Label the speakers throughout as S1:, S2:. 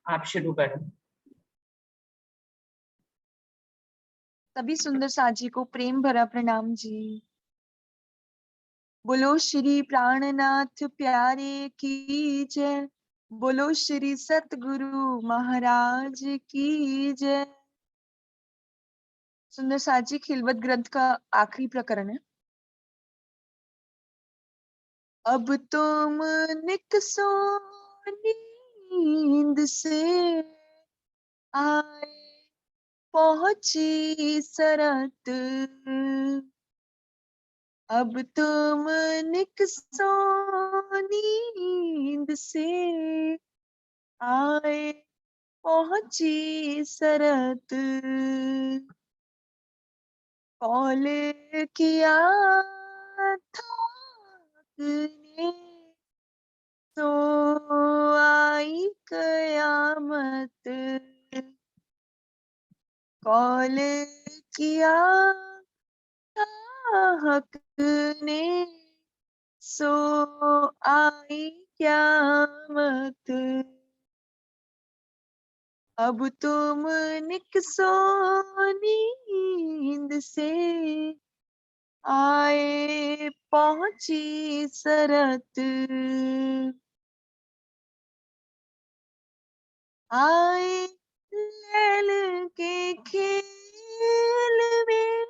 S1: आप शुरू करें।
S2: सभी सुंदर साजी को प्रेम भरा प्रणाम जी। बोलो श्री प्राणनाथ प्यारे की जय। बोलो श्री सतगुरु महाराज की जय। सुंदर साजी खिलवत ग्रंथ का आखिरी प्रकरण है। अब तुम निकसो नींद से आए, पहुंची सरत। अब तुम निकसो नींद से आए, पहुंची सरत। कॉल किया था आपने, तो आई कयामत। कॉल किया था हक ने, सो आई क्यामत। अब तुम निकसो नींद से आए, पहुंची सरत। आए लैल के खेल में,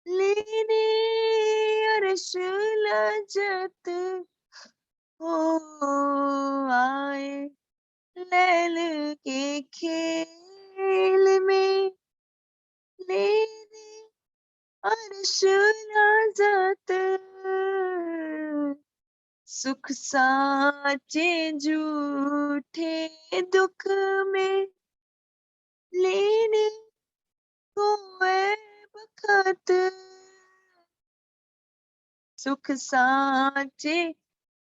S2: लेने अर्श लजत। हो आए लैल के खेल में, लेने अर्श लजत। सुख साचे झूठे दुख में, लेने को है बखत। सुख साचे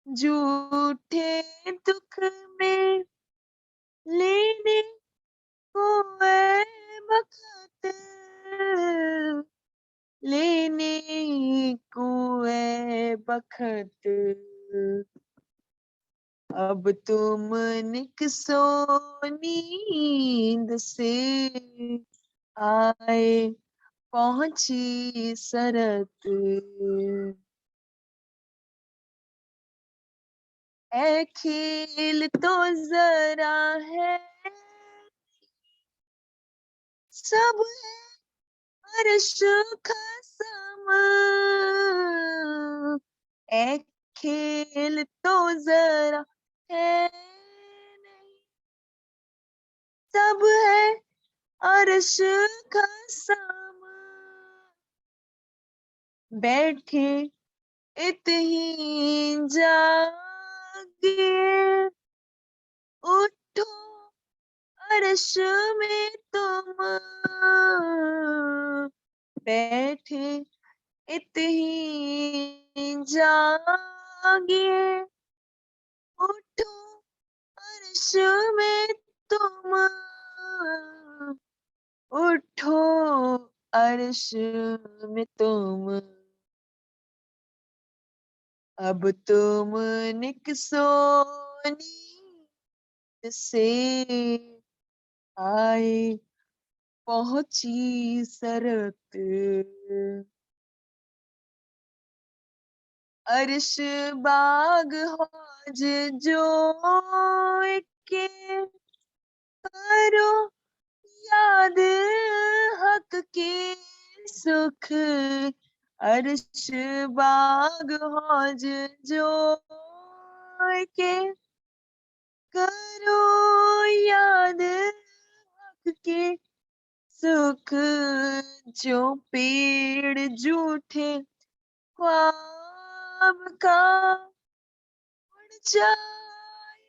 S2: झूठे दुख में, लेने को है बखत। लेने को है बखत। अब तुम निकसो नींद से आए, पहुंची सरत। ऐ खेल तो जरा है, सब है अर्श खसम। ऐ खेल तो जरा है नहीं, सब है अर्श खसम। बैठे इतही जागे, उठो अर्श में तुम। बैठे इतही जागे, उठो अर्श में तुम। उठो अर्श में तुम। अब तुम निकसो नींद से आए, पहुंची सरत। अर्श बाग हौज जो के, करो याद हक के सुख। अर्श बाग हौज जो के, करो याद हक के सुख। जो पेड़ जूठे ख्वाब का, उड़ जाए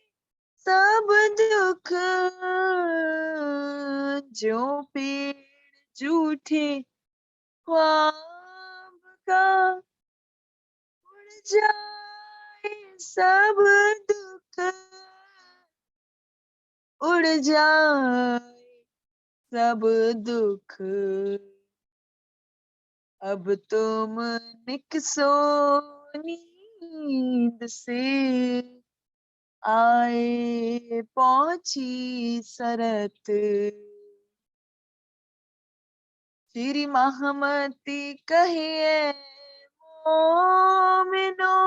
S2: सब दुख। जो पेड़ जूठे ख्वाब का, उड़ जाए सब दुख। उड़ जाए सब दुख। अब तुम निकसो नींद से आए पहुंची सरत, श्री महामती कहिए मोमिनो,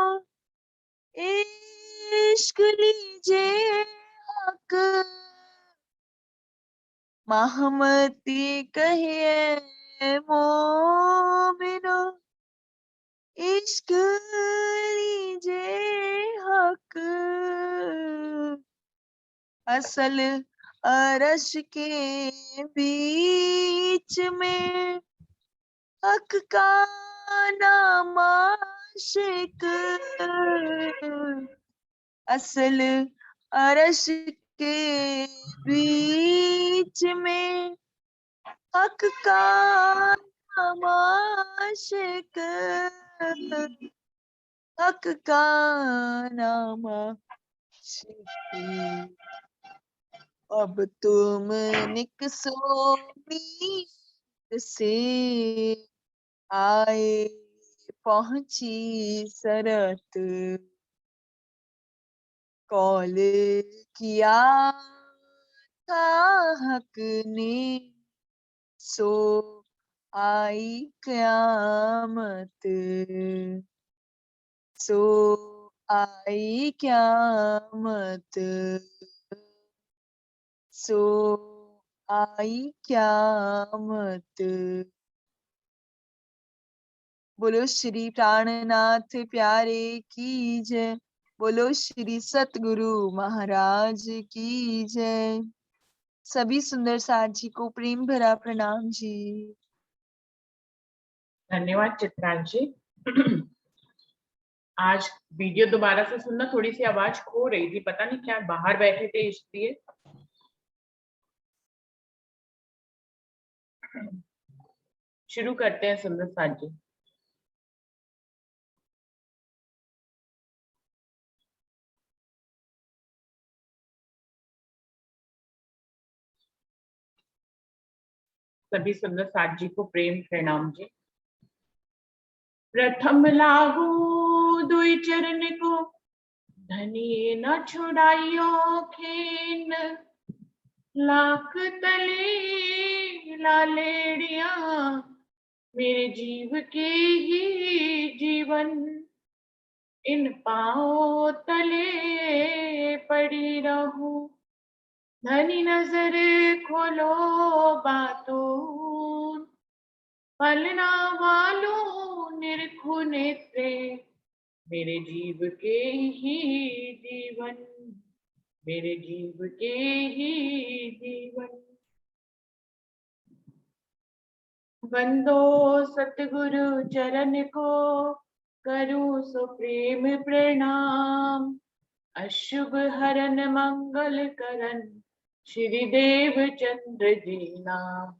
S2: इश्क लीजे हक। महामती कहिए मोमिनो, इश्क लीजे हक। असल अरश के बीच में हक का नाम आशिक। असल अरश के बीच में हक का नाम आशिक। हक का नाम आशिक। अब तुम निकसो मीत से, आए पहुंची सरत। कॉल किया था हक ने, सो आई क़यामत। सो आई क़यामत। सो आई क़यामत। बोलो श्री प्राणनाथ प्यारे की जय। बोलो श्री सतगुरु महाराज की जय। सभी सुंदर साथ जी को प्रेम भरा प्रणाम जी।
S1: धन्यवाद चित्रांशी। आज वीडियो दोबारा से सुनना, थोड़ी सी आवाज खो रही थी, पता नहीं क्या, बाहर बैठे थे इसलिए। शुरू करते हैं सुंदर साथ जी। सभी सुंदर साथ जी को प्रेम प्रणाम जी। प्रथम लागू दुई चरण को, धनी न छुड़ाइयो खेन। लाख तले लालेड़िया, मेरे जीव के ही जीवन। इन पाँव तले पड़ी रहूं, धनी नजर खोलो बातों। पलना वालों निरखु नेत्रे, मेरे जीव के ही जीवन। मेरे जीव के ही जीवन। बंदो सतगुरु चरण को, करूं सो प्रेम प्रणाम। अशुभ हरन मंगल करन, श्री देव चंद्र जी नाम।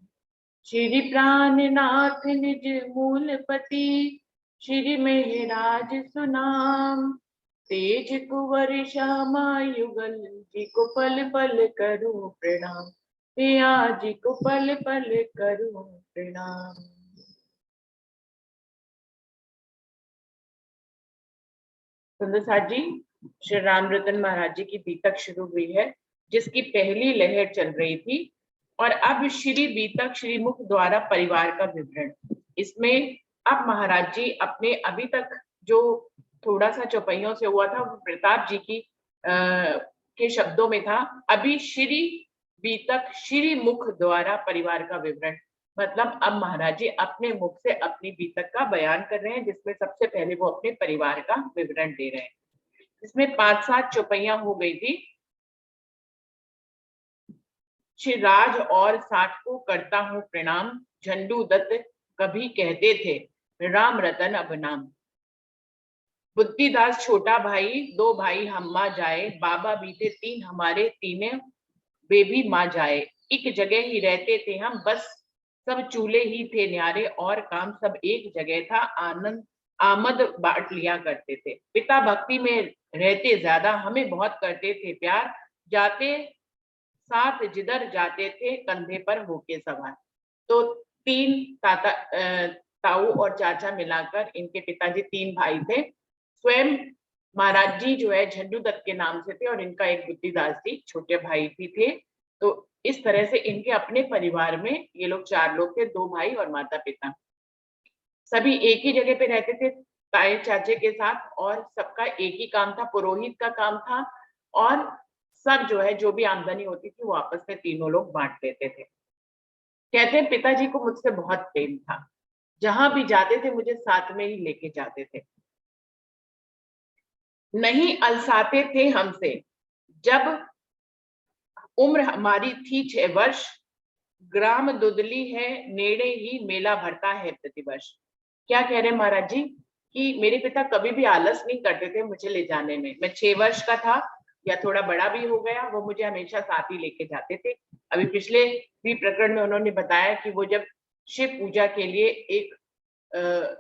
S1: श्री प्राणनाथ निज मूलपति, श्री मेहराज सुनाम। तेज कुंवर श्यामा युगल, जी को पल पल करूं प्रणाम। पिया जी को पल पल करूं प्रणाम। सुंदर साथ जी, श्री राम रतन महाराज जी की बीतक शुरू हुई है, जिसकी पहली लहर चल रही थी। और अब श्री बीतक श्री मुख द्वारा परिवार का विवरण। इसमें अब महाराज जी अपने अभी तक जो थोड़ा सा चौपाइयों से हुआ था वो प्रताप जी की के शब्दों में था। अभी श्री बीतक श्री मुख द्वारा परिवार का विवरण, मतलब अब महाराज जी अपने मुख से अपनी बीतक का बयान कर रहे हैं, जिसमें सबसे पहले वो अपने परिवार का विवरण दे रहे हैं। इसमें 5-7 चौपाइयां हो गई थी। श्री राज और साठ को करता हूं प्रणाम, झंडू दत्त कभी कहते थे, राम रतन अब नाम। बुद्धिदास छोटा भाई, 2 भाई हम माँ जाए, बाबा बीते 3 हमारे, तीने वे भी माँ जाए। एक जगह ही रहते थे हम, बस सब चूल्हे ही थे न्यारे, और काम सब एक जगह था, आनंद आमद बांट लिया करते थे। पिता भक्ति में रहते ज्यादा, हमें बहुत करते थे प्यार, जाते साथ जिधर जाते थे, कंधे पर होके सवार। तो 3 ताऊ और चाचा मिलाकर इनके पिताजी 3 भाई थे। स्वयं महाराज जी जो है झंडू दत्त के नाम से थे और इनका एक बुद्धिदास जी छोटे भाई भी थे। तो इस तरह से इनके अपने परिवार में ये लोग 4 लोग थे, 2 भाई और माता पिता। सभी एक ही जगह पे रहते थे ताए चाचे के साथ, और सबका एक ही काम था, पुरोहित का काम था। और सब जो है जो भी आमदनी होती थी वो आपस में तीनों लोग बांट लेते थे। कहते हैं पिताजी को मुझसे बहुत प्रेम था, जहां भी जाते थे मुझे साथ में ही लेके जाते थे, नहीं अलसाते थे हमसे। जब उम्र हमारी थी 6 वर्ष, ग्राम दुदली है नेड़े ही मेला भरता है प्रतिवर्ष। क्या कह रहे हैं महाराज जी कि मेरे पिता कभी भी आलस नहीं करते थे मुझे ले जाने में। मैं 6 वर्ष का था या थोड़ा बड़ा भी हो गया, वो मुझे हमेशा साथ ही लेके जाते थे। अभी पिछले भी प्रकरण में उन्होंने बताया कि वो जब शिव पूजा के लिए एक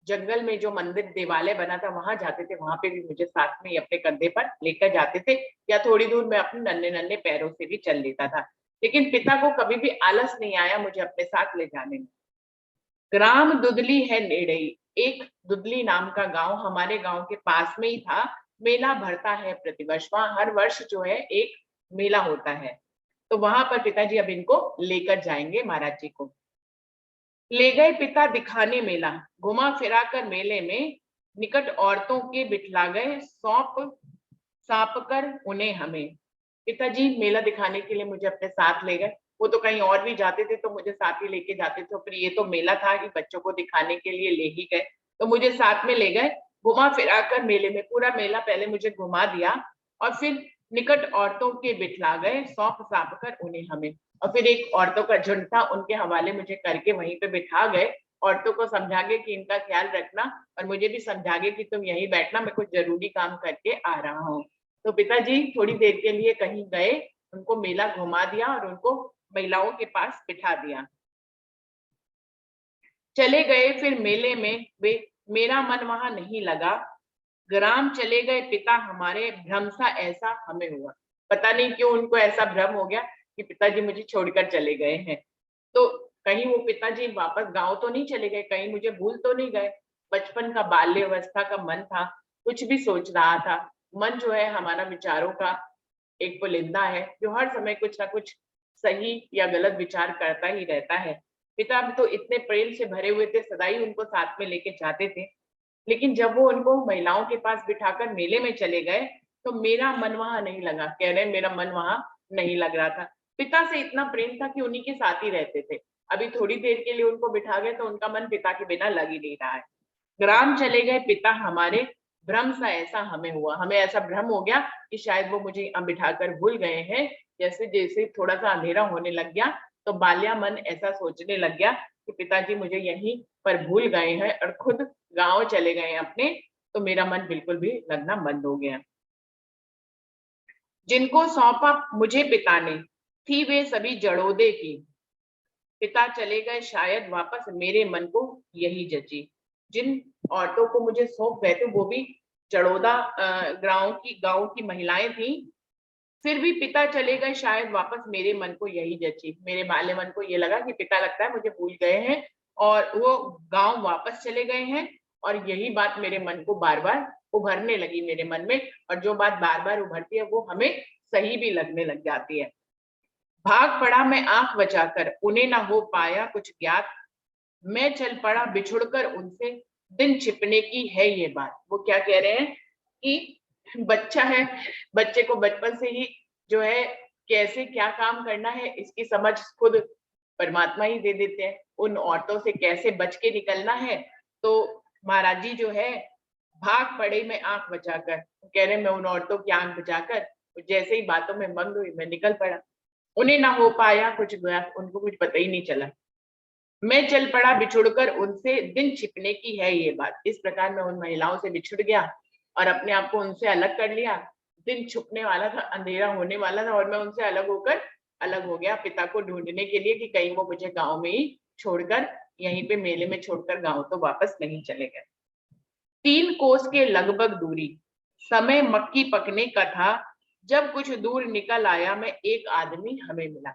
S1: जंगल में जो मंदिर देवालय बना था वहां जाते थे, वहां पे भी मुझे साथ में ही अपने कंधे पर लेकर जाते थे, या थोड़ी दूर मैं अपने नन्हे नन्हे पैरों से भी चल लेता था। लेकिन पिता को कभी भी आलस नहीं आया मुझे अपने साथ ले जाने में। ग्राम दुदली है नेड़ई, एक दुदली नाम का गांव हमारे गांव के पास में ही था। मेला भरता है प्रतिवर्ष, वहां हर वर्ष जो है एक मेला होता है। तो वहां पर पिताजी अब इनको लेकर जाएंगे महाराज जी को। ले गए पिता दिखाने मेला, घुमा फिरा कर मेले में, निकट औरतों के बिठला गए, सौंप कर उन्हें हमें। पिताजी मेला दिखाने के लिए मुझे अपने साथ ले गए। वो तो कहीं और भी जाते थे तो मुझे साथ ही लेके जाते थे, फिर ये तो मेला था कि बच्चों को दिखाने के लिए ले ही गए, तो मुझे साथ में ले गए। घुमा फिरा कर मेले में, पूरा मेला पहले मुझे घुमा दिया और फिर निकट औरतों के बिठला गए, सौंप कर उन्हें हमें। और फिर एक औरतों का झुंड था, उनके हवाले मुझे करके वहीं पे बिठा गए। औरतों को समझागे कि इनका ख्याल रखना, और मुझे भी समझागे कि तुम यहीं बैठना, मैं कुछ जरूरी काम करके आ रहा हूँ। तो पिताजी थोड़ी देर के लिए कहीं गए, उनको मेला घुमा दिया और उनको महिलाओं के पास बिठा दिया। चले गए फिर मेले में वे, मेरा मन वहां नहीं लगा। ग्राम चले गए पिता हमारे, भ्रम सा ऐसा हमें हुआ। पता नहीं क्यों उनको ऐसा भ्रम हो गया कि पिताजी मुझे छोड़कर चले गए हैं। तो कहीं वो पिताजी वापस गांव तो नहीं चले गए, कहीं मुझे भूल तो नहीं गए। बचपन का, बाल्य अवस्था का मन था, कुछ भी सोच रहा था। मन जो है हमारा विचारों का एक पुलिंदा है, जो हर समय कुछ ना कुछ सही या गलत विचार करता ही रहता है। पिता तो इतने प्रेम से भरे हुए थे, सदा ही उनको साथ में लेके जाते थे। लेकिन जब वो उनको महिलाओं के पास बिठाकर मेले में चले गए, तो मेरा मन वहां नहीं लगा। कह रहे मेरा मन वहां नहीं लग रहा था। पिता से इतना प्रेम था कि उन्हीं के साथ ही रहते थे। अभी थोड़ी देर के लिए उनको बिठा गए तो उनका मन पिता के बिना लग ही नहीं रहा है। ग्राम चले गए पिता हमारे, भ्रम सा ऐसा हमें हुआ। हमें ऐसा भ्रम हो गया कि शायद वो मुझे बिठाकर भूल गए हैं। जैसे जैसे थोड़ा सा अंधेरा होने लग गया तो बाल्या मन ऐसा सोचने लग गया कि पिताजी मुझे यहीं पर भूल गए हैं और खुद गांव चले गए अपने। तो मेरा मन बिल्कुल भी लगना बंद हो गया। जिनको सौंपा मुझे पिता ने, थी वे सभी जड़ोदे की। पिता चले गए शायद वापस, मेरे मन को यही जची। जिन औरतों को मुझे सौंप गए थे वो भी चड़ोदा गांव की महिलाएं थी। फिर भी पिता चले गए शायद वापस, मेरे मन को यही जची। मेरे बाल्य मन को ये लगा कि पिता लगता है मुझे भूल गए हैं और वो गांव वापस चले गए हैं। और यही बात मेरे मन को बार बार उभरने लगी मेरे मन में, और जो बात बार बार उभरती है वो हमें सही भी लगने लग जाती है। भाग पड़ा मैं आंख बचाकर, उन्हें ना हो पाया कुछ ज्ञात। मैं चल पड़ा बिछुड़कर उनसे, दिन छिपने की है ये बात। वो क्या कह रहे हैं कि बच्चा है, बच्चे को बचपन से ही जो है कैसे क्या काम करना है इसकी समझ खुद परमात्मा ही दे देते हैं। उन औरतों से कैसे बच के निकलना है, तो महाराज जी जो है भाग पड़े मैं आंख बचाकर, कह रहे मैं उन औरतों की आंख बचाकर जैसे ही बातों में मग्न हुई मैं निकल पड़ा। उन्हें ना हो पाया कुछ ज्ञात, उनको कुछ पता ही नहीं चला। मैं चल पड़ा बिछुड़कर उनसे, दिन छिपने की है ये बात। इस प्रकार मैं उन महिलाओं से बिछुड़ गया और अपने आप को उनसे अलग कर लिया। दिन छुपने वाला था, अंधेरा होने वाला था और मैं उनसे अलग हो गया पिता को ढूंढने के लिए कि कहीं वो मुझे गांव में ही छोड़कर, यहीं पे मेले में छोड़कर गांव तो वापस नहीं चले गए। 3 कोस के लगभग दूरी, समय मक्की पकने का था। जब कुछ दूर निकल आया मैं, एक आदमी हमें मिला।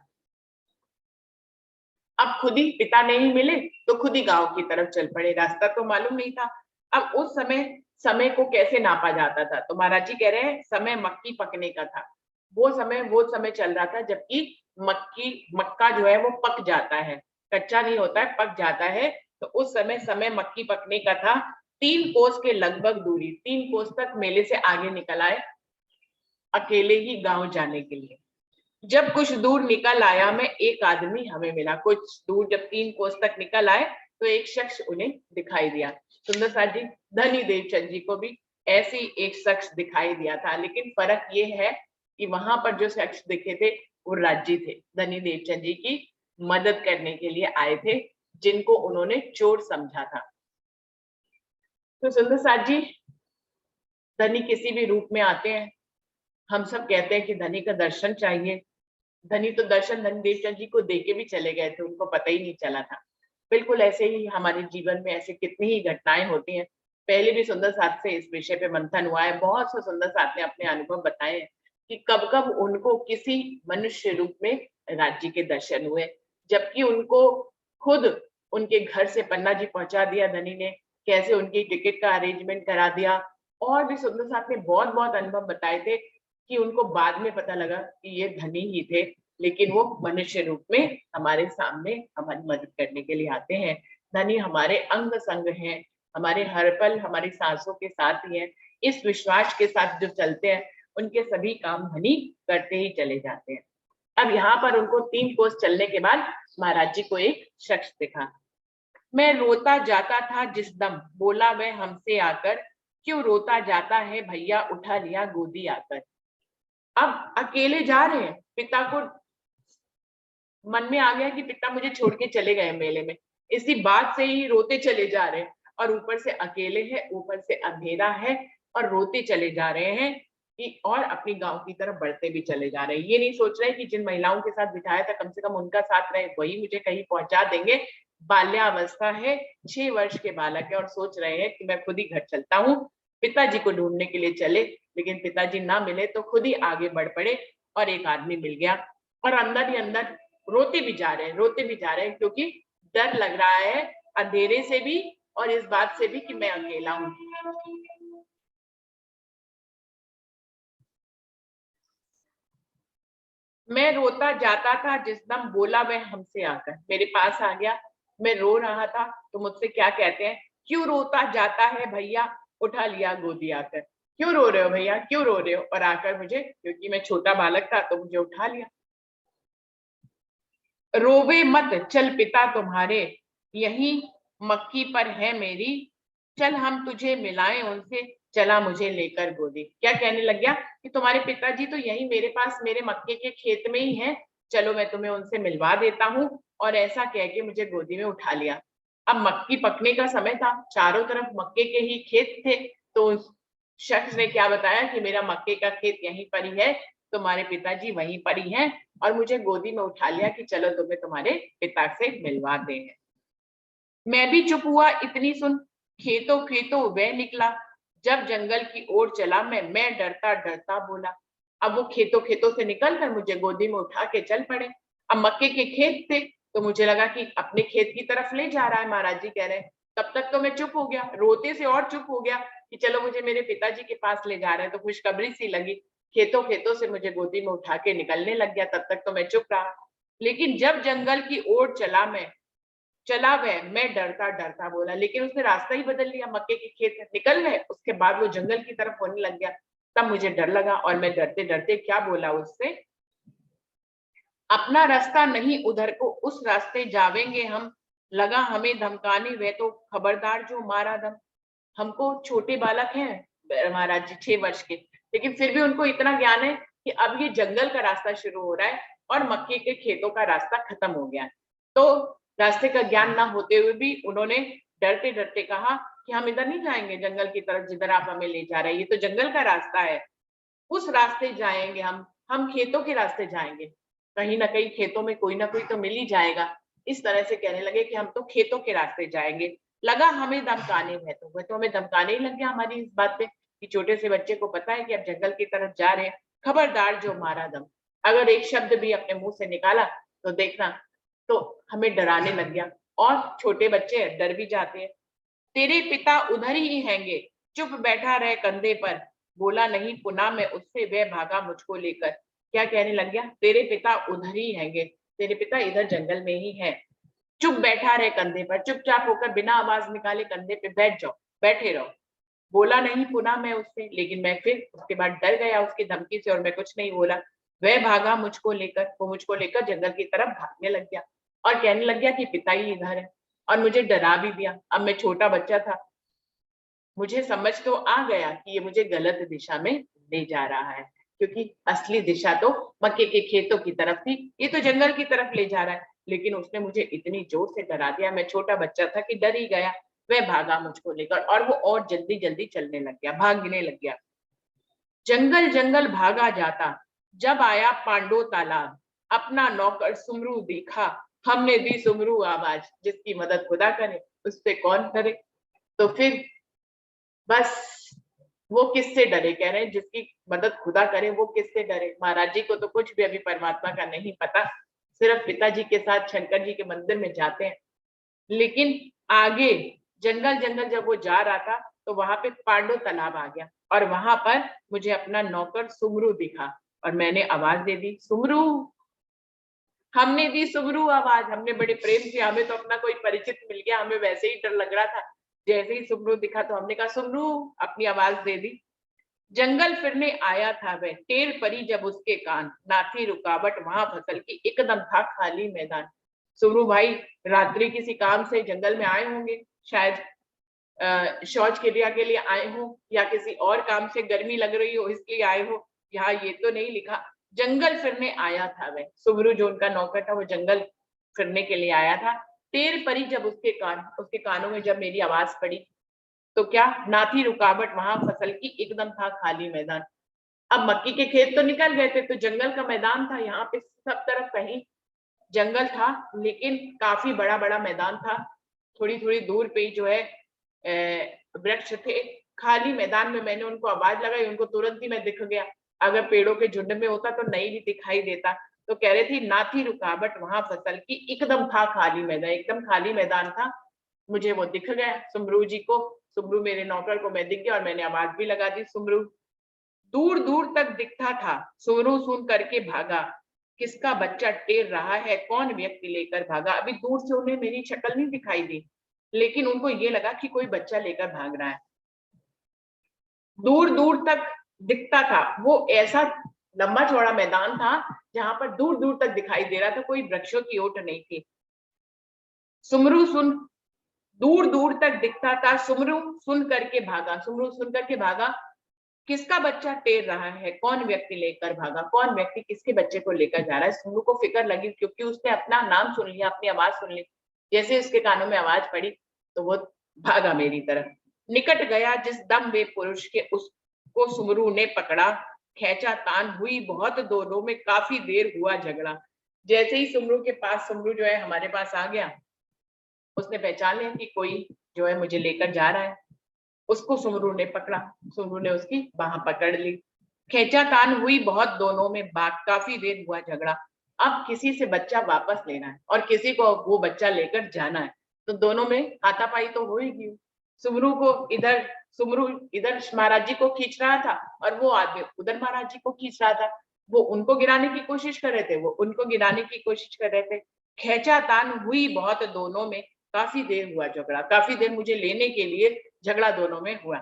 S1: अब खुद ही पिता नहीं मिले तो खुद ही गांव की तरफ चल पड़े, रास्ता तो मालूम नहीं था। अब उस समय समय को कैसे नापा जाता था। तो महाराज जी कह रहे हैं समय मक्की पकने का था। वो समय चल रहा था जबकि मक्का जो है वो पक जाता है, कच्चा नहीं होता है, पक जाता है। तो उस समय मक्की पकने का था। 3 कोस के लगभग दूरी, 3 कोस तक मेले से आगे निकल आए अकेले ही गांव जाने के लिए। जब कुछ दूर निकल आया मैं, एक आदमी हमें मिला। कुछ दूर जब 3 कोस तक निकल आए तो एक शख्स उन्हें दिखाई दिया। सुंदर साथ जी, धनी देवचंद जी को भी ऐसे ही एक शख्स दिखाई दिया था, लेकिन फर्क ये है कि वहां पर जो शख्स दिखे थे वो राज्य थे, धनी देवचंद जी की मदद करने के लिए आए थे, जिनको उन्होंने चोर समझा था। तो सुंदर साथ जी, धनी किसी भी रूप में आते हैं। हम सब कहते हैं कि धनी का दर्शन चाहिए। धनी तो दर्शन धनी देवचंद जी को देके भी चले गए थे, उनको पता ही नहीं चला था। बिल्कुल ऐसे ही हमारे जीवन में ऐसे कितनी ही घटनाएं होती हैं। पहले भी सुंदर साथ से इस विषय पे मंथन हुआ है, बहुत से सुंदर साथ ने अपने अनुभव बताए हैं कि कब कब उनको किसी मनुष्य रूप में राज्य के दर्शन हुए, जबकि उनको खुद उनके घर से पन्ना जी पहुंचा दिया धनी ने, कैसे उनकी टिकट का अरेंजमेंट करा दिया। और भी सुंदर साथ ने बहुत बहुत अनुभव बताए थे कि उनको बाद में पता लगा कि ये धनी ही थे, लेकिन वो मनुष्य रूप में हमारे सामने हमारी मदद करने के लिए आते हैं। धनी हमारे अंग संग हैं, हमारे हर पल हमारी सांसों के साथ ही हैं। इस विश्वास के साथ जो चलते हैं उनके सभी काम धनी करते ही चले जाते हैं। अब यहाँ पर उनको 3 कोस चलने के बाद महाराज जी को एक शख्स दिखा। मैं रोता जाता था जिस दम, बोला वह हमसे आकर, क्यों रोता जाता है भैया, उठा लिया गोदी आकर। अब अकेले जा रहे हैं, पिता को मन में आ गया कि पिता मुझे छोड़ के चले गए मेले में, इसी बात से ही रोते चले जा रहे हैं। और ऊपर से अकेले है, ऊपर से अंधेरा है, और रोते चले जा रहे हैं कि और अपनी गांव की तरफ बढ़ते भी चले जा रहे हैं। ये नहीं सोच रहे कि जिन महिलाओं के साथ बिठाया था कम से कम उनका साथ रहे, वही मुझे कहीं पहुंचा देंगे। बाल्यावस्था है, 6 वर्ष के बालक है, और सोच रहे हैं कि मैं खुद ही घर चलता हूँ। पिताजी को ढूंढने के लिए चले, लेकिन पिताजी ना मिले तो खुद ही आगे बढ़ पड़े, और एक आदमी मिल गया। और अंदर ही अंदर रोते भी जा रहे हैं, रोते भी जा रहे हैं, क्योंकि डर लग रहा है अंधेरे से भी और इस बात से भी कि मैं अकेला हूं। मैं रोता जाता था जिस दम, बोला वह हमसे आकर, मेरे पास आ गया। मैं रो रहा था तो मुझसे क्या कहते हैं, क्यों रोता जाता है भैया, उठा लिया गोदी आकर। क्यों रो रहे हो भैया, क्यों रो रहे हो, और आकर मुझे, क्योंकि मैं छोटा बालक था तो मुझे उठा लिया। रोवे मत चल पिता तुम्हारे, यही मक्की पर है मेरी, चल हम तुझे मिलाएं उनसे, चला मुझे लेकर गोदी। क्या कहने लग गया कि तुम्हारे पिताजी तो यही मेरे पास मेरे मक्के के खेत में ही हैं, चलो मैं तुम्हें उनसे मिलवा देता हूँ। और ऐसा कह के मुझे गोदी में उठा लिया। अब मक्की पकने का समय था, चारों तरफ मक्के के ही खेत थे। तो उस शख्स ने क्या बताया कि मेरा मक्के का खेत यहीं पर ही है, तुम्हारे पिताजी वहीं पर ही हैं, और मुझे गोदी में उठा लिया कि चलो तुम्हें तुम्हारे पिता से मिलवा दे। मैं भी चुप हुआ इतनी सुन, खेतों खेतों वह निकला, जब जंगल की ओर चला मैं डरता डरता बोला। अब वो खेतों खेतों से निकल कर मुझे गोदी में उठा के चल पड़े। अब मक्के के खेत थे तो मुझे लगा कि अपने खेत की तरफ ले जा रहा है, महाराज जी कह रहे हैं। तब तक तो मैं चुप हो गया, रोते से और चुप हो गया कि चलो मुझे मेरे पिताजी के पास ले जा रहे हैं, तो खुशखबरी सी लगी। खेतों खेतों से मुझे गोदी में उठा के निकलने लग गया, तब तक तो मैं चुप रहा। लेकिन जब जंगल की ओर चला वह, मैं डरता डरता बोला, लेकिन उसने रास्ता ही बदल लिया, मक्के के खेत से निकल गए, उसके बाद वो जंगल की तरफ होने लग गया। तब मुझे डर लगा और मैं डरते डरते क्या बोला उससे, अपना रास्ता नहीं उधर को, उस रास्ते जावेंगे हम, लगा हमें धमकाने वे तो, खबरदार जो मारा दम। हमको छोटे बालक हैं महाराज जी, 6 वर्ष के, लेकिन फिर भी उनको इतना ज्ञान है कि अब ये जंगल का रास्ता शुरू हो रहा है और मक्के के खेतों का रास्ता खत्म हो गया है। तो रास्ते का ज्ञान ना होते हुए भी उन्होंने डरते डरते कहा कि हम इधर नहीं जाएंगे जंगल की तरफ, जिधर आप हमें ले जा रहे हैं, ये तो जंगल का रास्ता है, उस रास्ते जाएंगे हम खेतों के रास्ते जाएंगे, कहीं ना कहीं खेतों में कोई ना कोई तो मिल ही जाएगा। इस तरह से कहने लगे कि हम तो खेतों के रास्ते जाएंगे। लगा हमें धमकाने में, तो वह तो हमें धमकाने ही लग गया हमारी इस बात पे कि छोटे से बच्चे को पता है कि अब जंगल की तरफ जा रहे हैं, खबरदार जो मारा दम, अगर एक शब्द भी अपने मुंह से निकाला तो देखना। तो हमें डराने लग गया, और छोटे बच्चे डर भी जाते हैं। तेरे पिता उधर ही हैंगे, चुप बैठा रहे कंधे पर, बोला नहीं पुनः मैं उससे, वह भागा मुझको लेकर। क्या कहने लग गया, तेरे पिता उधर ही हैंगे, तेरे पिता इधर जंगल में ही है। चुप बैठा रहे कंधे पर, चुपचाप होकर बिना आवाज निकाले कंधे पे बैठ जाओ, बैठे रहो। बोला नहीं पुनः मैं उससे, लेकिन मैं फिर उसके बाद डर गया उसकी धमकी से और मैं कुछ नहीं बोला। वह भागा मुझको लेकर, वो मुझको लेकर जंगल की तरफ भागने लग गया और कहने लग गया कि पिता ही इधर है, और मुझे डरा भी दिया। अब मैं छोटा बच्चा था, मुझे समझ तो आ गया कि ये मुझे गलत दिशा में ले जा रहा है, क्योंकि असली दिशा तो मक्के के खेतों की तरफ थी, ये तो जंगल की तरफ ले जा रहा है। लेकिन उसने मुझे इतनी जोर से डरा दिया, मैं छोटा बच्चा था कि डर ही गया। वह भागा मुझको लेकर और वो और जल्दी जल्दी चलने लग गया, भागने लग गया। जंगल जंगल भागा जाता, जब आया पांडो तालाब, अपना नौकर सुमरू देखा, हमने दी सुमरू आवाज, जिसकी मदद खुदा करे उस पे कौन करे। तो फिर बस वो किससे डरे, कह रहे हैं जिसकी मदद खुदा करे वो किससे डरे। महाराज जी को तो कुछ भी अभी परमात्मा का नहीं पता, सिर्फ पिताजी के साथ शंकर जी के मंदिर में जाते हैं। लेकिन आगे जंगल जंगल जब वो जा रहा था तो वहां पे पांडव तालाब आ गया और वहां पर मुझे अपना नौकर सुमरू दिखा और मैंने आवाज दे दी, सुमरू। हमने दी सुमरू आवाज, हमने बड़े प्रेम से, हमें तो अपना कोई परिचित मिल गया, हमें वैसे ही डर लग रहा था। जैसे ही सुमरू दिखा तो हमने कहा सुमरू, अपनी आवाज दे दी। जंगल फिरने आया था वह, टेर परी जब उसके कान, ना थी रुकावट वहां फसल की, एकदम था खाली मैदान। सुमरू भाई रात्रि किसी काम से जंगल में आए होंगे, शायद शौच क्रिया के लिए आए हो या किसी और काम से, गर्मी लग रही हो इसलिए आए हो। यहाँ ये तो नहीं लिखा। जंगल फिरने आया था वह, सुमरू जो उनका नौकर था वो जंगल फिरने के लिए आया था। टेर परी जब उसके कान, उसके कानों में जब मेरी आवाज पड़ी तो क्या, ना थी रुकावट वहां फसल की, एकदम था खाली मैदान। अब मक्की के खेत तो निकल गए थे, तो जंगल का मैदान था, यहाँ पे सब तरफ कहीं जंगल था, लेकिन काफी बड़ा बड़ा मैदान था। थोड़ी थोड़ी दूर पे ही जो है वृक्ष थे। खाली मैदान में मैंने उनको आवाज लगाई, उनको तुरंत ही मैं दिख गया। अगर पेड़ों के झुंड में होता तो नहीं भी दिखाई देता। तो कह रहे थी ना थी रुकावट वहां फसल की, एकदम था खाली मैदान, एकदम खाली मैदान था। मुझे वो दिख गया सुमरू जी को, सुमरू मेरे नौकर को मैं दिख गया और मैंने आवाज भी लगा दी, सुमरू। दूर दूर तक दिखता था, सुमरू सुन करके भागा, किसका बच्चा टेर रहा है, कौन व्यक्ति लेकर भागा। अभी दूर से उन्हें मेरी शक्ल नहीं दिखाई दी, लेकिन उनको ये लगा कि कोई बच्चा लेकर भाग रहा है। दूर दूर तक दिखता था, वो ऐसा लंबा चौड़ा मैदान था जहां पर दूर दूर तक दिखाई दे रहा था, कोई वृक्षों की ओट नहीं थी। सुमरू सुन, दूर दूर तक दिखता था, सुमरू सुन करके भागा, सुमरू सुन करके भागा, किसका बच्चा टेर रहा है, कौन व्यक्ति लेकर भागा, कौन व्यक्ति किसके बच्चे को लेकर जा रहा है। सुमरू को फिक्र लगी, क्योंकि उसने अपना नाम सुन लिया, अपनी आवाज सुन ली। जैसे उसके कानों में आवाज पड़ी तो वो भागा मेरी तरफ। निकट गया जिस दम वे पुरुष के, उसको सुमरू ने पकड़ा, खेचा तान हुई बहुत, दोनों में काफी देर हुआ झगड़ा। जैसे ही सुमरू के पास, सुमरू जो है हमारे पास आ गया, उसने पहचान लिया कि कोई जो है मुझे लेकर जा रहा है। उसको सुमरू ने पकड़ा, सुमरू ने उसकी बाह पकड़ ली, खींचातान हुई बहुत, दोनों में बात, काफी देर हुआ झगड़ा। अब किसी से बच्चा वापस लेना है और किसी को वो बच्चा लेकर जाना है, तो दोनों में हाथापाई तो हो ही गई। सुमरू को इधर, सुमरू इधर महाराज जी को खींच रहा था और वो आदमी उधर महाराज जी को खींच रहा था। वो उनको गिराने की कोशिश कर रहे थे, वो उनको गिराने की कोशिश कर रहे थे। खींचातान हुई बहुत, दोनों में काफी देर हुआ झगड़ा, काफी देर मुझे लेने के लिए झगड़ा दोनों में हुआ।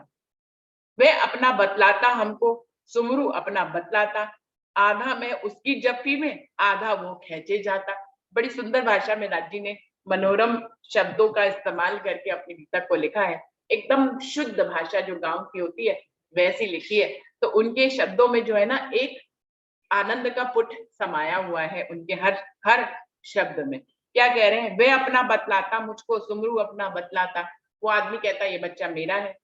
S1: वह अपना बतलाता हमको, सुमरू अपना बतलाता, आधा मैं उसकी जप्फी में, आधा वो खींचे जाता। बड़ी सुंदर भाषा में राज जी ने मनोरम शब्दों का इस्तेमाल करके अपनी गीता को लिखा है। एकदम शुद्ध भाषा जो गांव की होती है वैसी लिखी है। तो उनके शब्दों में जो है ना, एक आनंद का पुट समाया हुआ है उनके हर हर शब्द में। क्या कह रहे हैं, वे अपना बतलाता मुझको, सुमरू अपना बतलाता। वो आदमी कहता ये बच्चा मेरा है,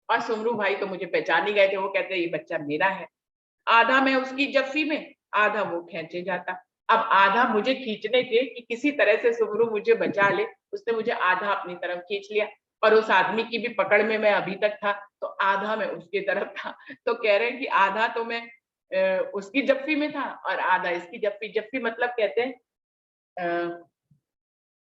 S1: और सुमरू भाई तो मुझे पहचान ही गए थे, वो कहते ये बच्चा मेरा है। आधा मैं उसकी जफ्फी में, आधा वो खींचे जाता। अब आधा मुझे खींचने के कि किसी तरह से सुमरू मुझे बचा ले, उसने मुझे आधा अपनी तरफ खींच लिया, और उस आदमी की भी पकड़ में मैं अभी तक था, तो आधा मैं उसकी तरफ था। तो कह रहे हैं कि आधा तो मैं उसकी जफ्फी में था और आधा इसकी जफ्फी। जफ्फी मतलब कहते हैं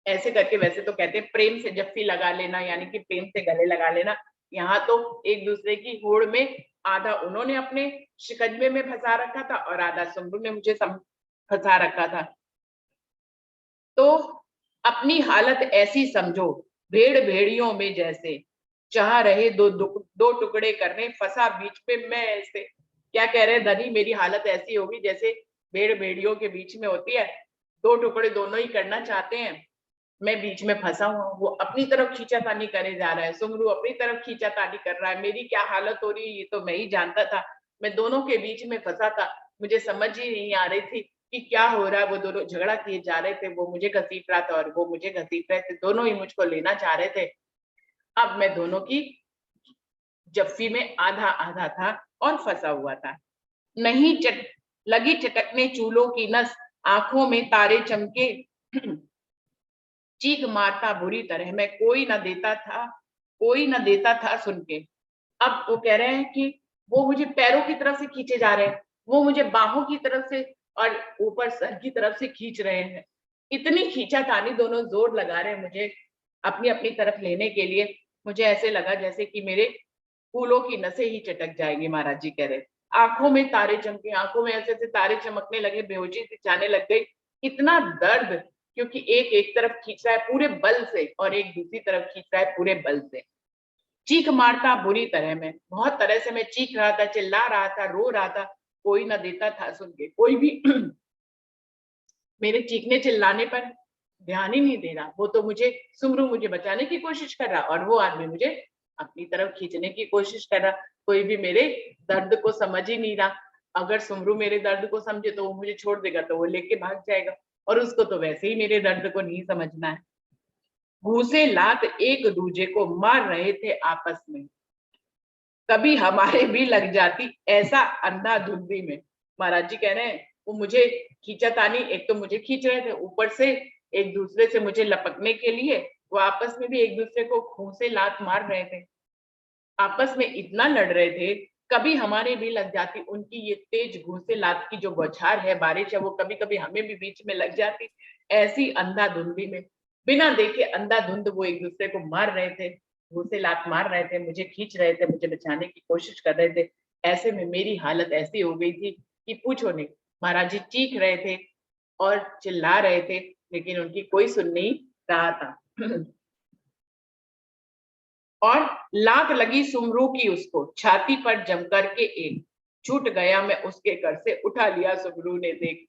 S1: ऐसे करके, वैसे तो कहते हैं प्रेम से जफ्फी लगा लेना, यानी कि प्रेम से गले लगा लेना। यहाँ तो एक दूसरे की होड़ में आधा उन्होंने अपने शिकंजे में फंसा रखा था और आधा सुम्रू ने मुझे फंसा रखा था। तो अपनी हालत ऐसी समझो, भेड़ भेड़ियों में जैसे चाह रहे दो टुकड़े करने, फंसा बीच में मैं ऐसे। क्या कह रहे धनी, मेरी हालत ऐसी होगी जैसे भेड़ भेड़ियों के बीच में होती है, दो टुकड़े दोनों ही करना चाहते हैं, मैं बीच में फंसा हुआ हूँ। वो अपनी तरफ खींचातानी करे जा रहा है, सुमरू अपनी तरफ खींचातानी कर रहा है, मेरी क्या हालत हो रही है ये तो मैं ही जानता था। मैं दोनों के बीच में फंसा था, मुझे समझ ही नहीं आ रही थी कि क्या हो रहा है। वो दोनों झगड़ा किए जा रहे थे, वो मुझे घसीट रहा था और वो मुझे घसीट रहे थे, दोनों ही मुझको लेना चाह रहे थे। अब मैं दोनों की जफ्फी में आधा आधा था और फंसा हुआ था। नहीं लगी चटकने चूलों की नस, आंखों में तारे चमके, चीख मारता बुरी तरह मैं, कोई ना देता था सुन के। अब वो कह रहे हैं कि वो मुझे पैरों की तरफ से खींचे जा रहे हैं, वो मुझे बाहों की तरफ से और ऊपर सर की तरफ से खींच रहे हैं। इतनी खींचातानी, दोनों जोर लगा रहे हैं मुझे अपनी अपनी तरफ लेने के लिए। मुझे ऐसे लगा जैसे कि मेरे फूलों की नसें ही चटक जाएंगी। महाराज जी कह रहे, आंखों में तारे चमके, आंखों में ऐसे ऐसे तारे चमकने लगे, बेहोशी सी जाने लग गई। इतना दर्द, क्योंकि एक एक तरफ खींच रहा है पूरे बल से और एक दूसरी तरफ खींच रहा है पूरे बल से। चीख मारता बुरी तरह में, बहुत तरह से मैं चीख रहा था, चिल्ला रहा था, रो रहा था, कोई ना देता था सुन के, कोई भी मेरे चीखने चिल्लाने पर ध्यान ही नहीं दे रहा। वो तो मुझे सुमरू मुझे बचाने की कोशिश कर रहा और वो आदमी मुझे अपनी तरफ खींचने की कोशिश कर रहा। कोई भी मेरे दर्द को समझ ही नहीं रहा। अगर सुमरू मेरे दर्द को समझे तो वो मुझे छोड़ देगा, तो वो लेके भाग जाएगा, और उसको तो वैसे ही मेरे दर्द को नहीं समझना है। घूसे लात एक दूजे को मार रहे थे आपस में, कभी हमारे भी लग जाती ऐसा अंधाधुंधी में। महाराज जी कह रहे हैं वो मुझे खींचातानी, एक तो मुझे खींच रहे थे, ऊपर से एक दूसरे से मुझे लपकने के लिए वो आपस में भी एक दूसरे को घूंसे लात मार रहे थे, आपस में इतना लड़ रहे थे, कभी हमारे भी लग जाती। उनकी ये तेज घूंसे लात की जो बौछार है, बारिश है, वो कभी कभी हमें भी बीच में लग जाती। ऐसी अंधाधुंधी में, बिना देखे अंधाधुंध वो एक दूसरे को मार रहे थे, घूंसे लात मार रहे थे, मुझे खींच रहे थे, मुझे बचाने की कोशिश कर रहे थे। ऐसे में मेरी हालत ऐसी हो गई थी कि पूछो नहीं। महाराज जी चीख रहे थे और चिल्ला रहे थे, लेकिन उनकी कोई सुन नहीं रहा था। और लात लगी सुमरू की उसको छाती पर जम करके, एक छूट गया मैं उसके घर से, उठा लिया सुमरू ने देख।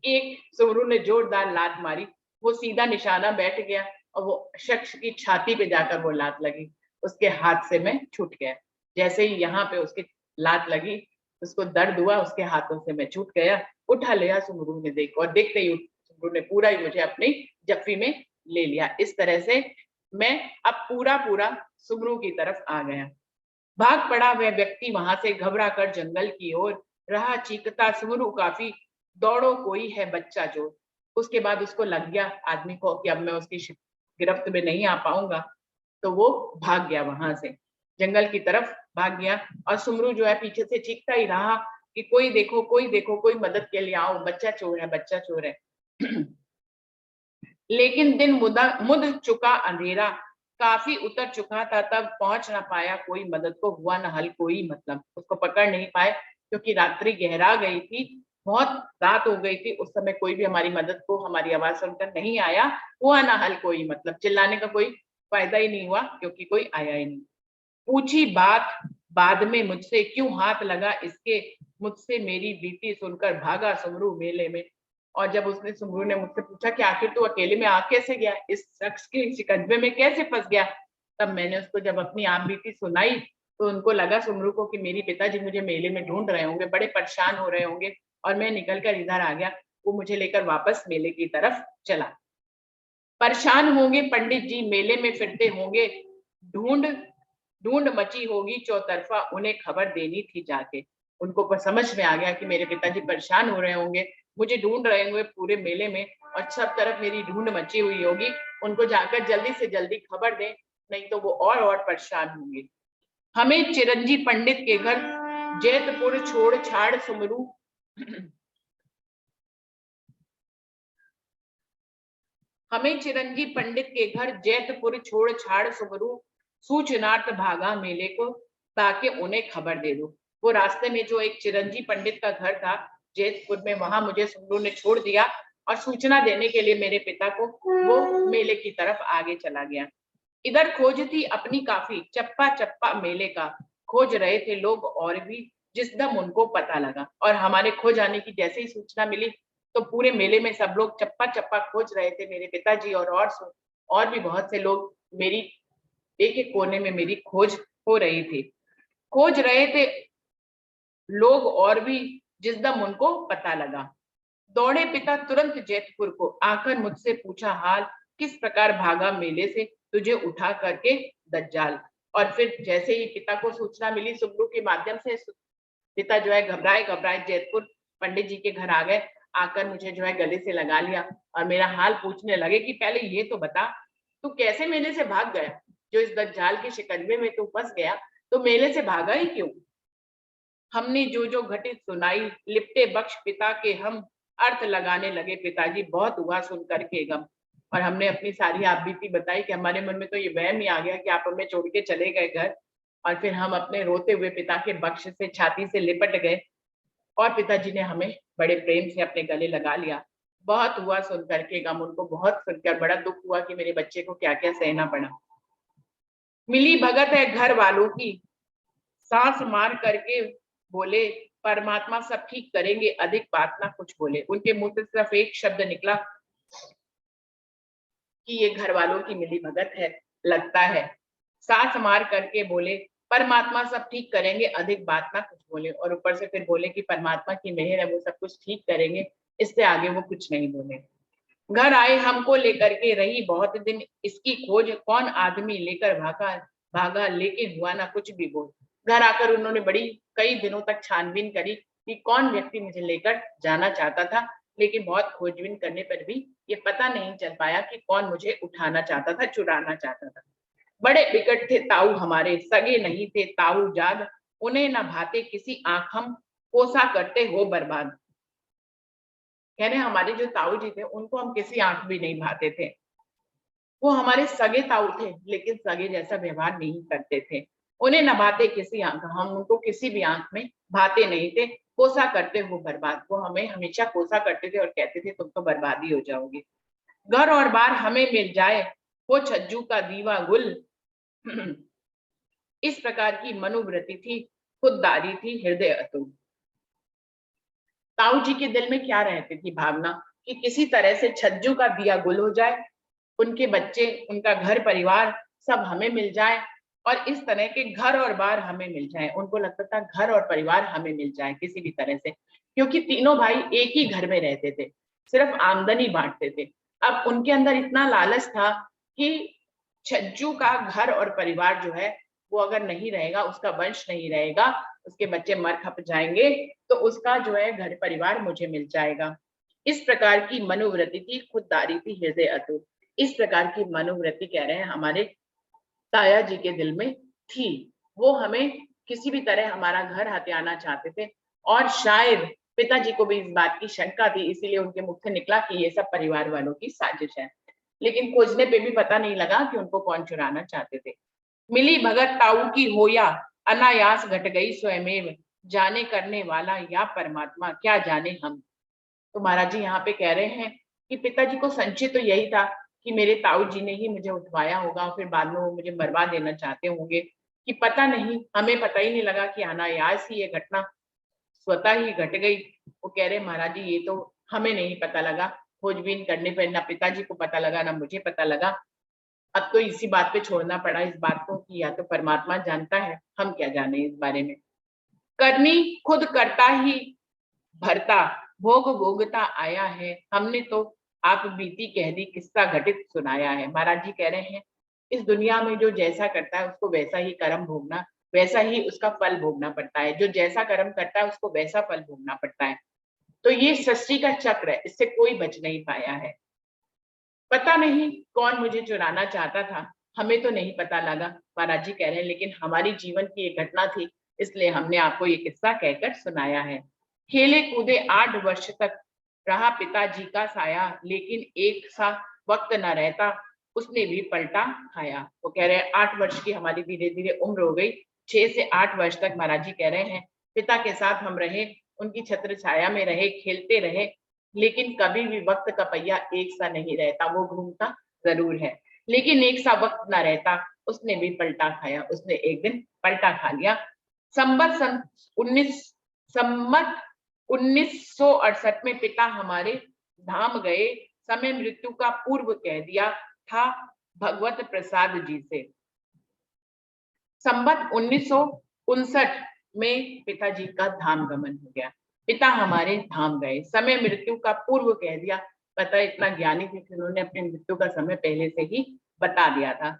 S1: एक सुमरू ने जोरदार लात मारी, वो सीधा निशाना बैठ गया और वो शख्स की छाती पे जाकर वो लात लगी, उसके हाथ से मैं छूट गया। जैसे ही यहाँ पे उसकी लात लगी, उसको दर्द हुआ, उसके हाथों से मैं छूट गया, उठा लिया सुमरू ने देख, और देखते ही सुमरू ने पूरा ही मुझे अपनी जफ्फी में ले लिया। इस तरह से मैं अब पूरा पूरा सुमरू की तरफ आ गया। भाग पड़ा वह व्यक्ति वहां से घबरा कर जंगल की ओर, रहा चीखता सुमरू काफी, दौड़ो कोई है बच्चा जो। उसके बाद उसको लग गया आदमी को कि अब मैं उसकी गिरफ्त में नहीं आ पाऊंगा, तो वो भाग गया, वहां से जंगल की तरफ भाग गया। और सुमरू जो है पीछे से चीखता ही रहा कि कोई देखो, कोई देखो, कोई मदद के लिए आओ, बच्चा चोर है, बच्चा चोर है। लेकिन दिन मुद चुका, अंधेरा काफी उतर चुका था, तब पहुंच ना पाया कोई मदद को, हुआ न हल कोई, मतलब उसको पकड़ नहीं पाए, क्योंकि रात्रि गहरा गई थी, बहुत रात हो गई थी। उस समय कोई भी हमारी मदद को, हमारी आवाज सुनकर नहीं आया। हुआ ना हल कोई, मतलब चिल्लाने का कोई फायदा ही नहीं हुआ, क्योंकि कोई आया ही नहीं। पूछी बात बाद में मुझसे, क्यों हाथ लगा इसके, मुझसे मेरी बीती सुनकर भागा सुमरू मेले में। और जब उसने, सुमरू ने मुझसे पूछा कि आखिर तू अकेले में आ कैसे गया, इस शख्स के शिकंजे में कैसे फंस गया, तब मैंने उसको जब अपनी आप बीती सुनाई, तो उनको लगा सुमरू को कि मेरी पिताजी मुझे मेले में ढूंढ रहे होंगे, बड़े परेशान हो रहे होंगे, और मैं निकल कर इधर आ गया। वो मुझे लेकर वापस मेले की तरफ चला। परेशान होंगे पंडित जी, मेले में फिरते होंगे, ढूंढ ढूंढ मची होगी चौतरफा, उन्हें खबर देनी थी जाके। उनको समझ में आ गया कि मेरे पिताजी परेशान हो रहे होंगे, मुझे ढूंढ रहे होंगे पूरे मेले में, और सब तरफ मेरी ढूंढ मची हुई होगी, उनको जाकर जल्दी से जल्दी खबर दें, नहीं तो वो और परेशान होंगे। हमें चिरंजी पंडित के घर जैतपुर छोड़ छाड़ सुमरू हमें चिरंजी पंडित के घर जैतपुर छोड़ छाड़ सुमरू, सूचनार्थ भागा मेले को, ताकि उन्हें खबर दे दूं। वो रास्ते में जो एक चिरंजी पंडित का घर था जैतपुर में, वहां मुझे सुमरू ने छोड़ दिया और सूचना देने के लिए मेरे पिता को वो मेले की तरफ आगे चला गया। इधर खोज थी अपनी काफी, चप्पा चप्पा मेले का खोज रहे थे लोग और भी, जिस दम उनको पता लगा। और हमारे खो जाने की जैसे ही सूचना मिली तो पूरे मेले में सब लोग चप्पा चप्पा खोज रहे थे। मेरे पिताजी और भी बहुत से लोग मेरी एक एक कोने में मेरी खोज हो रही थी, खोज रहे थे लोग और भी, जिस दम उनको पता लगा। दौड़े पिता तुरंत जैतपुर को, आकर मुझसे पूछा हाल, किस प्रकार भागा मेले से तुझे उठा करके दज्जाल। और फिर जैसे ही पिता को सूचना मिली सुमरू के माध्यम से, पिता जो है घबराए घबराए जैतपुर पंडित जी के घर आ गए। आकर मुझे जो है गले से लगा लिया और मेरा हाल पूछने लगे कि पहले ये तो बता, तू कैसे मेले से भाग गया? जो इस दज्जाल के शिकंजे में तू फंस गया, तो मेले से भागा ही क्यों? हमने जो जो घटित सुनाई, लिपटे बख्श पिता के हम अर्थ लगाने लगे। पिताजी बहुत हुआ सुन करके गम, और हमने अपनी सारी आप बीती बताई कि हमारे मन में तो ये वहम ही आ गया कि आप हमें छोड़ के चले गए घर। और फिर हम अपने रोते हुए पिता के बख्श से छाती से लिपट गए और पिताजी ने हमें बड़े प्रेम से अपने गले लगा लिया। बहुत हुआ सुन करके गम, उनको बहुत सुनकर बड़ा दुख हुआ कि मेरे बच्चे को क्या क्या सहना पड़ा। मिली भगत है घर वालों की, सांस मार करके बोले परमात्मा सब ठीक करेंगे, अधिक बात ना कुछ बोले। उनके मुंह से सिर्फ एक शब्द निकला कि ये घर वालों की मिली भगत है, लगता है। सांस मार करके बोले परमात्मा सब ठीक करेंगे, अधिक बात ना कुछ बोले। और ऊपर से फिर बोले कि परमात्मा की मेहर है, वो सब कुछ ठीक करेंगे, इससे आगे वो कुछ नहीं बोले। घर आए हमको लेकर के, रही बहुत दिन इसकी खोज, कौन आदमी लेकर भागा भागा, लेकिन हुआ ना कुछ भी बोल। घर आकर उन्होंने बड़ी कई दिनों तक छानबीन करी कि कौन व्यक्ति मुझे लेकर जाना चाहता था, लेकिन बहुत खोजबीन करने पर भी ये पता नहीं चल पाया कि कौन मुझे उठाना चाहता था, चुराना चाहता था। बड़े बिकट थे ताऊ हमारे, सगे नहीं थे ताऊ जाद, उन्हें न भाते किसी आंख, हम कोसा करते हो बर्बाद। कह रहे हमारे जो ताऊ जी थे उनको हम किसी आंख भी नहीं भाते थे। वो हमारे सगे ताऊ थे, लेकिन सगे जैसा व्यवहार नहीं करते थे। उन्हें न भाते किसी आंख, हम उनको किसी भी आंख में भाते नहीं थे। कोसा करते हो बर्बाद, वो हमें हमेशा कोसा करते थे और कहते थे तुम तो बर्बाद ही हो जाओगे। घर और बार हमें मिल जाए, वो छज्जू का दीवा गुल। इस प्रकार की मनोवृत्ति थी, खुददारी थी, हृदय अतुल। ताऊ जी के दिल में क्या रहती थी भावना कि किसी तरह से छज्जू का दिया गुल हो जाए, उनके बच्चे, उनका घर परिवार सब हमें मिल जाए, और इस तरह के घर और बार हमें मिल जाए। उनको लगता था घर और परिवार हमें मिल जाए किसी भी तरह से, क्योंकि तीनों भाई एक ही घर में रहते थे, सिर्फ आमदनी बांटते थे। अब उनके अंदर इतना लालच था कि छज्जू का घर और परिवार जो है वो अगर नहीं रहेगा, उसका वंश नहीं रहेगा, उसके बच्चे मर खप जाएंगे, तो उसका जो है घर परिवार मुझे मिल जाएगा। इस प्रकार की मनोवृत्ति थी, खुददारी थी, हृदय अतुट। इस प्रकार की मनोवृत्ति कह रहे हैं हमारे ताया जी के दिल में थी। वो हमें किसी भी तरह हमारा घर हथियाना चाहते थे, और शायद पिताजी को भी इस बात की शंका थी, इसीलिए उनके मुख से निकला कि ये सब परिवार वालों की साजिश है। लेकिन खोजने पे भी पता नहीं लगा कि उनको कौन चुराना चाहते थे। मिली भगत ताऊ की होया, अनायास घट गई स्वयमेव, जाने करने वाला या परमात्मा, क्या जाने हम। तो महाराज जी यहाँ पे कह रहे हैं कि पिताजी को संशय तो यही था कि मेरे ताऊ जी ने ही मुझे उठवाया होगा, फिर बाद में वो मुझे मरवा देना चाहते होंगे, कि पता नहीं, हमें पता ही नहीं लगा कि अनायास ही ये घटना स्वतः ही घट गई। वो कह रहे महाराज जी ये तो हमें नहीं पता लगा, खोजबीन करने पर ना पिताजी को पता लगा ना मुझे पता लगा। अब तो इसी बात पे छोड़ना पड़ा इस बात को कि या तो परमात्मा जानता है, हम क्या जाने इस बारे में। करनी खुद करता ही भरता, भोग भोगता आया है, हमने तो आप बीती कह दी, किस्सा घटित सुनाया है। महाराज जी कह रहे हैं इस दुनिया में जो जैसा करता है उसको वैसा ही कर्म भोगना, वैसा ही उसका फल भोगना पड़ता है। जो जैसा कर्म करता है उसको वैसा फल भोगना पड़ता है। तो ये सृष्टि का चक्र है, इससे कोई बच नहीं पाया है। पता नहीं कौन मुझे चुराना चाहता था, हमें तो नहीं पता लगा, महाराज जी कह रहे हैं, लेकिन हमारी जीवन की एक घटना थी, इसलिए हमने आपको ये किस्सा कहकर सुनाया है। खेले कूदे 8 वर्ष तक रहा पिताजी का साया, लेकिन एक सा वक्त न रहता, उसने भी पलटा खाया। वो कह रहे हैं 8 वर्ष की हमारी धीरे धीरे उम्र हो गई, 6 से 8 वर्ष तक महाराज जी कह रहे हैं पिता के साथ हम रहे, उनकी छत्र छाया में रहे, खेलते रहे, लेकिन कभी भी वक्त का पहिया एक सा नहीं रहता, वो घूमता जरूर है लेकिन एक सा वक्त ना रहता। उसने भी पलटा खाया, उसने एक दिन पलटा खा लिया। संवत 1968 में पिता हमारे धाम गए, समय मृत्यु का पूर्व कह दिया था भगवत प्रसाद जी से। संवत 1959 में पिताजी का धाम गमन हो गया, पिता हमारे धाम गए, समय मृत्यु का पूर्व कह दिया। पता इतना ज्ञानी थे कि उन्होंने अपनी मृत्यु का समय पहले से ही बता दिया था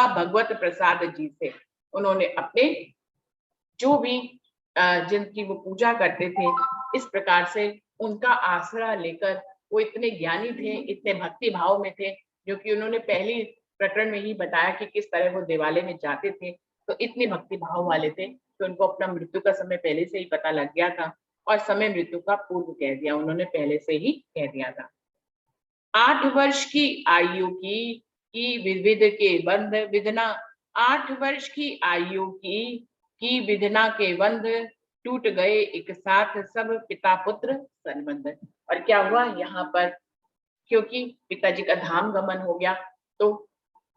S1: भगवत प्रसाद जी से। उन्होंने अपने जो भी जिनकी वो पूजा करते थे, इस प्रकार से उनका आसरा लेकर, वो इतने ज्ञानी थे, इतने भक्ति भाव में थे, जो कि उन्होंने पहली प्रकरण में ही बताया कि किस तरह वो देवालय में जाते थे। तो इतने भक्ति भाव वाले थे कि उनको अपना मृत्यु का समय पहले से ही पता लग गया था और समय मृत्यु का पूर्व कह दिया, उन्होंने पहले से ही कह दिया था। 8 वर्ष की आयु की विविध के बंध विधना, 8 वर्ष की आयु की विधना के बंध टूट गए एक साथ सब पिता पुत्र संबंध। और क्या हुआ यहाँ पर, क्योंकि पिताजी का धाम गमन हो गया तो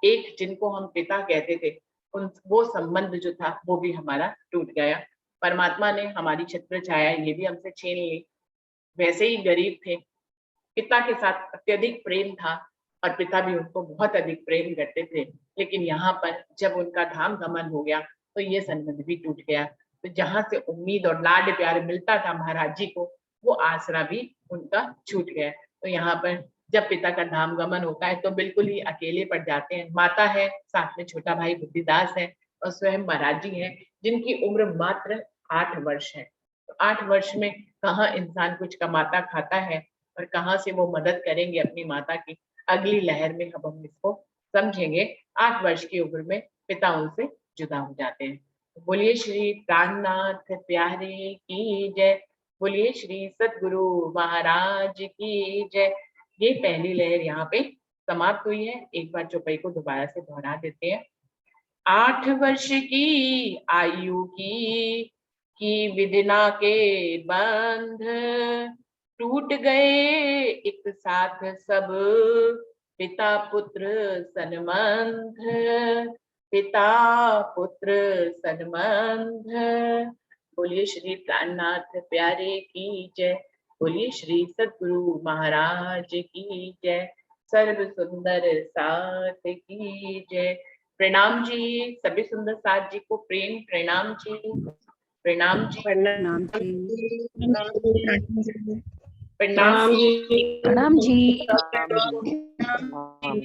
S1: एक जिनको हम पिता कहते थे उन वो संबंध जो था वो भी हमारा टूट गया। परमात्मा ने हमारी छत्र छाया ये भी हमसे छीन ली। वैसे ही गरीब थे, पिता के साथ अत्यधिक प्रेम था और पिता भी उनको बहुत अधिक प्रेम करते थे, लेकिन यहाँ पर जब उनका धाम गमन हो गया तो ये संबंध भी टूट गया। तो जहां से उम्मीद और लाड प्यार मिलता था महाराज जी को, वो आसरा भी उनका छूट गया। तो यहाँ पर जब पिता का धाम गमन होता है तो बिल्कुल ही अकेले पड़ जाते हैं। माता है, साथ में छोटा भाई बुद्धिदास है और स्वयं महाराज जी है जिनकी उम्र मात्र 8 वर्ष है। तो 8 वर्ष में कहाँ इंसान कुछ कमाता खाता है और कहाँ से वो मदद करेंगे अपनी माता की। अगली लहर में अब हम इसको समझेंगे। 8 वर्ष की उम्र में पिता उनसे जुदा हो जाते हैं। बोलिए श्री प्राणनाथ प्यारे की जय, बोलिए श्री सतगुरु महाराज की जय। ये पहली लहर यहाँ पे समाप्त हुई है। एक बार चौपाई को दोबारा से दोहरा देते हैं। 8 वर्ष की आयु की विधना के बंध टूट गए एक साथ सब पिता पुत्र संबंध, पिता पुत्र संबंध। बोलिए श्री प्राणनाथ प्यारे की जय, बोलिए श्री सतगुरु महाराज की जय, सर्व सुंदर साथ की जय। प्रणाम जी, सभी सुंदर साथ जी को प्रेम प्रणाम जी, प्रणाम जी,
S3: प्रणाम जी,
S1: प्रणाम जी,
S3: प्रणाम जी।